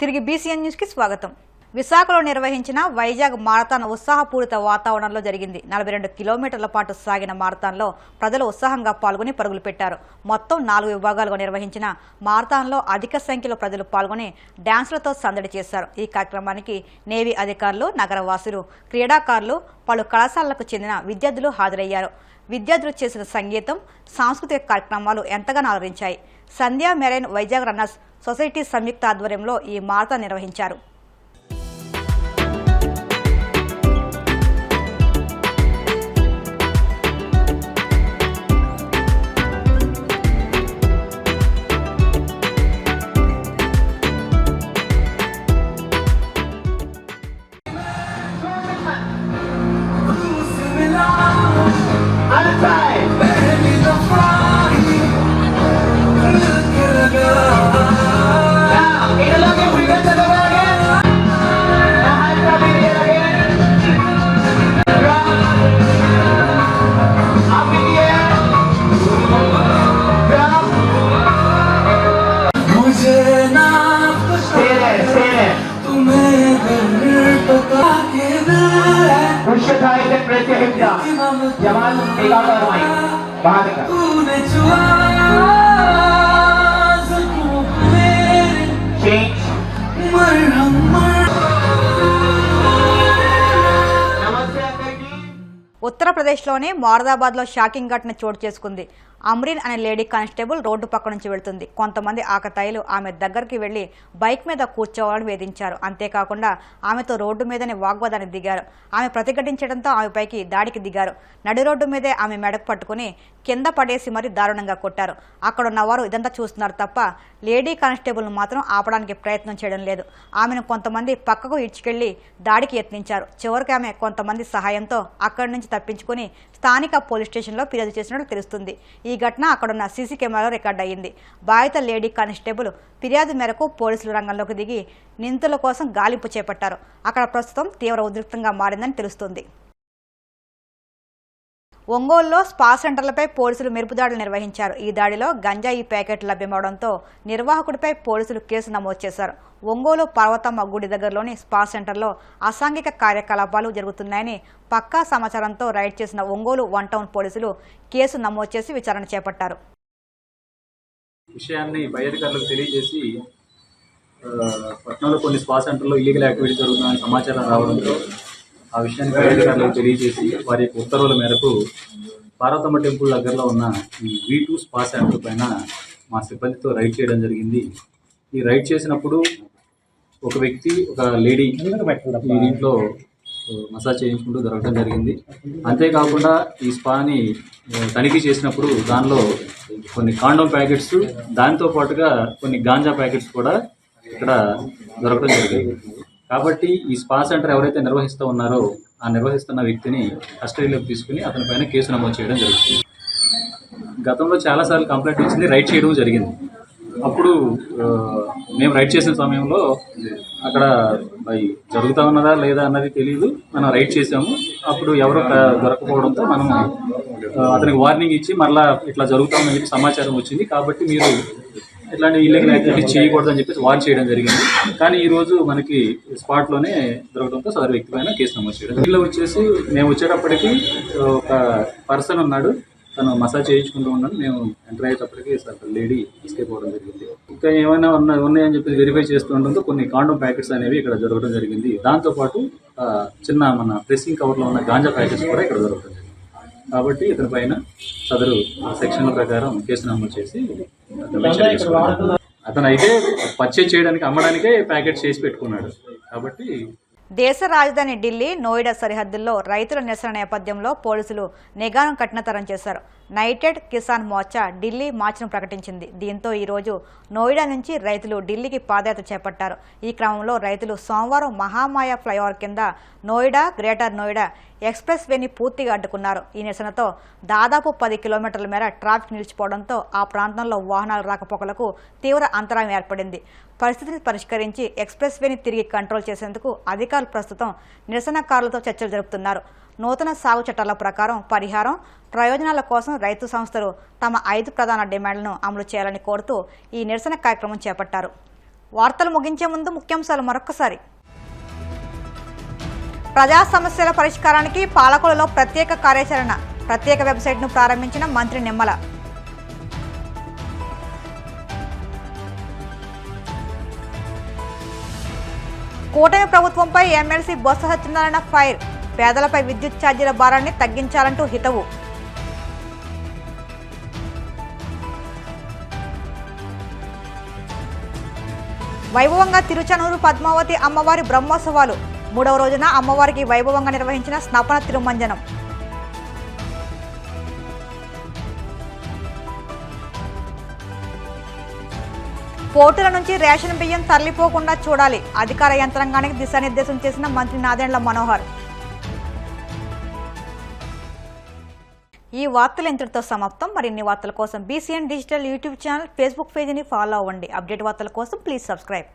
తిరిగి BCN news కి స్వాగతం. విశాఖలో నిర్వహించిన వైజాగ్ మారథాన్ ఉత్సాహపూరిత వాతావరణంలో జరిగింది. 42 కిలోమీటర్ల పాటు సాగిన మారథాన్లో ప్రజలు ఉత్సాహంగా పాల్గొని పరుగులు పెట్టారు. మొత్తం 4 విభాగాలుగా నిర్వహించిన మారథాన్లో అధిక సంఖ్యలో ప్రజలు పాల్గొని డాన్సులతో సందడి చేశారు. ఈ కార్యక్రమానికి నేవీ అధికారులు, నగరవాసులు, క్రీడాకారులు, పలు కళాశాలలకు చెందిన విద్యార్థులు హాజరయ్యారు. విద్యార్థులు చేసిన సంగీతం, సాంస్కృతిక కార్యక్రమాలు ఎంతగానో అలరించాయి. సంధ్యా మెరైన్ వైజాగ్ రన్నర్స్ సొసైటీ సంయుక్త ఆధ్వర్యంలో ఈ మారథాన్ నిర్వహించారు. ఉత్తరప్రదేశ్లోని మొరాదాబాద్లో షాకింగ్ ఘటన చోటు చేసుకుంది. అమ్రీన్ అనే లేడీ కానిస్టేబుల్ రోడ్డు పక్క నుంచి వెళ్తుంది. కొంతమంది ఆకతాయిలు ఆమె దగ్గరికి వెళ్లి బైక్ మీద కూర్చోవాలని వేధించారు. అంతేకాకుండా ఆమెతో రోడ్డు మీదనే వాగ్వాదానికి దిగారు. ఆమె ప్రతిఘటించడంతో ఆమెపైకి దాడికి దిగారు. నడి రోడ్డు మీదే ఆమె మెడకు పట్టుకుని కింద పడేసి మరీ దారుణంగా కొట్టారు. అక్కడున్న వారు ఇదంతా చూస్తున్నారు తప్ప లేడీ కానిస్టేబుల్ను మాత్రం ఆపడానికి ప్రయత్నం చేయడం లేదు. ఆమెను కొంతమంది పక్కకు ఇడ్చుకెళ్లి దాడికి యత్నించారు. చివరికి ఆమె కొంతమంది సహాయంతో అక్కడి నుంచి తప్పించుకుని స్థానిక పోలీస్ స్టేషన్లో ఫిర్యాదు చేసినట్లు తెలుస్తుంది. ఈ ఘటన అక్కడున్న సీసీ కెమెరాలో రికార్డు అయ్యింది. బాధిత లేడీ కానిస్టేబుల్ ఫిర్యాదు మేరకు పోలీసులు రంగంలోకి దిగి నిందితుల కోసం గాలింపు చేపట్టారు. అక్కడ ప్రస్తుతం తీవ్ర ఉద్రిక్తంగా మారిందని తెలుస్తుంది. ఒంగోలులో స్పా సెంటర్లపై పోలీసులు మెరుపుదాడులు నిర్వహించారు. ఈ దాడిలో గంజాయి ప్యాకెట్లు లభ్యమవడంతో నిర్వాహకుడిపై పోలీసులు కేసు నమోదు చేశారు. ఒంగోలు పర్వతమ్మ గుడి దగ్గరలోని స్పా సెంటర్లో అసాంఘిక కార్యకలాపాలు జరుగుతున్నాయని పక్కా సమాచారంతో రైడ్ చేసిన ఒంగోలు 1 టౌన్ పోలీసులు కేసు నమోదు చేసి విచారణ చేపట్టారు. విషయాన్ని పై అధికారులకు తెలియజేసి పట్టణంలో కొన్ని స్పా సెంటర్లో ఇల్లీగల్ యాక్టివిటీ జరుగుతుందని సమాచారం రావడంతో ఆ విషయాన్ని పై అధికారులకు తెలియజేసి వారి యొక్క ఉత్తర్వుల మేరకు పార్వతమ్మ టెంపుల్ దగ్గరలో ఉన్న ఈ V2 స్పా సెంటర్ పైన మా సిబ్బందితో రైడ్ చేయడం జరిగింది. ఈ రైడ్ చేసినప్పుడు ఒక వ్యక్తి, ఒక లేడీ ఈ దీంట్లో మసాజ్ చేయించుకుంటూ దొరకడం జరిగింది. అంతేకాకుండా ఈ స్పాని తనిఖీ చేసినప్పుడు దానిలో కొన్ని కాండోమ్ ప్యాకెట్స్, దాంతో పాటుగా కొన్ని గాంజా ప్యాకెట్స్ కూడా ఇక్కడ దొరకడం జరిగింది. కాబట్టి ఈ స్పా సెంటర్ ఎవరైతే నిర్వహిస్తూ ఉన్నారో ఆ నిర్వహిస్తున్న వ్యక్తిని కస్టడీలోకి తీసుకుని అతని పైన కేసు నమోదు చేయడం జరుగుతుంది. గతంలో చాలాసార్లు కంప్లైంట్ ఇచ్చింది, రైడ్ చేయడం జరిగింది. అప్పుడు మేము రైడ్ చేసిన సమయంలో అక్కడ జరుగుతూ ఉన్నదా లేదా అన్నది తెలియదు. మనం రైడ్ చేసాము. అప్పుడు ఎవరు దొరకపోవడంతో మనం అతనికి వార్నింగ్ ఇచ్చి మరలా ఇట్లా జరుగుతామని చెప్పి సమాచారం వచ్చింది. కాబట్టి మీరు ఇట్లాంటి ఇల్లీగల్ యాక్టివిటీస్ చేయకూడదని చెప్పేసి వార్న్ చేయడం జరిగింది. కానీ ఈరోజు మనకి స్పాట్లోనే దొరకడంతో సదరు వ్యక్తి పైన కేసు నమోదు చేయడం. వీళ్ళు వచ్చేసి మేము వచ్చేటప్పటికి ఒక పర్సన్ ఉన్నాడు, తను మసాజ్ చేయించుకుంటూ ఉన్నాడు. మేము ఎంటర్ అయ్యేటప్పటికి లేడీ ఎస్కేప్ అవ్వడం జరిగింది. ఇంకా ఏమైనా ఉన్నాయని చెప్పి వెరిఫై చేస్తూ ఉండడంతో కొన్ని కాండోమ్ ప్యాకెట్స్ అనేవి ఇక్కడ జరగడం జరిగింది. దాంతోపాటు చిన్న మన ప్రెస్సింగ్ కవర్లో ఉన్న గాంజా ప్యాకెట్స్ కూడా ఇక్కడ జరగడం జరిగింది. కాబట్టి ఇతని పైన సదరు సెక్షన్ల ప్రకారం కేసు నమోదు చేసి అతను అయితే పర్చేజ్ చేయడానికి, అమ్మడానికే ప్యాకెట్స్ చేసి పెట్టుకున్నాడు. కాబట్టి దేశ రాజధాని ఢిల్లీ, నోయిడా సరిహద్దుల్లో రైతుల నిరసన నేపథ్యంలో పోలీసులు నిఘాను కఠినతరం చేశారు. నైటెడ్ కిసాన్ మోర్చా ఢిల్లీ మార్చ్ను ప్రకటించింది. దీంతో ఈరోజు నోయిడా నుంచి రైతులు ఢిల్లీకి పాదయాత్ర చేపట్టారు. ఈ క్రమంలో రైతులు సోమవారం మహామాయ ఫ్లైఓవర్ కింద నోయిడా, గ్రేటర్ నోయిడా ఎక్స్ప్రెస్ వేని పూర్తిగా అడ్డుకున్నారు. ఈ నిరసనతో దాదాపు 10 కిలోమీటర్ల మేర ట్రాఫిక్ నిలిచిపోవడంతో ఆ ప్రాంతంలో వాహనాల రాకపోకలకు తీవ్ర అంతరాయం ఏర్పడింది. పరిస్థితిని పరిష్కరించి ఎక్స్ప్రెస్ వేని తిరిగి కంట్రోల్ చేసేందుకు అధికారులు ప్రస్తుతం నిరసనకారులతో చర్చలు జరుపుతున్నారు. నూతన సాగు చట్టాల ప్రకారం పరిహారం, ప్రయోజనాల కోసం రైతు సంస్థలు తమ 5 ప్రధాన డిమాండ్లను అమలు చేయాలని కోరుతూ ఈ నిరసన కార్యక్రమం చేపట్టారు. వార్తలు ముగించే ముందు ముఖ్యాంశాలు మరొకసారి. ప్రజా సమస్యల పరిష్కారానికి పాలకులలో ప్రత్యేక కార్యాచరణ. ప్రత్యేక వెబ్సైట్ను ప్రారంభించిన మంత్రి నిమ్మల. కూటమి ప్రభుత్వంపై ఎమ్మెల్సీ బొత్స సత్యనారాయణ ఫైర్. పేదలపై విద్యుత్ ఛార్జీల భారాన్ని తగ్గించాలంటూ హితవు. వైభవంగా తిరుచానూరు పద్మావతి అమ్మవారి బ్రహ్మోత్సవాలు. 3వ రోజున అమ్మవారికి వైభవంగా నిర్వహించిన స్నపన తిరుమంజనం. పోర్టుల నుంచి రేషన్ బియ్యం తరలిపోకుండా చూడాలి. అధికార యంత్రాంగానికి దిశానిర్దేశం చేసిన మంత్రి నాదెండ్ల మనోహర్. ఈ వార్తలు ఇంతటితో సమాప్తం. మరిన్ని వార్తల కోసం BCN digital YouTube channel, Facebook పేజీని ఫాలో అవ్వండి. అప్డేట్ వార్తల కోసం ప్లీజ్ సబ్స్క్రైబ్.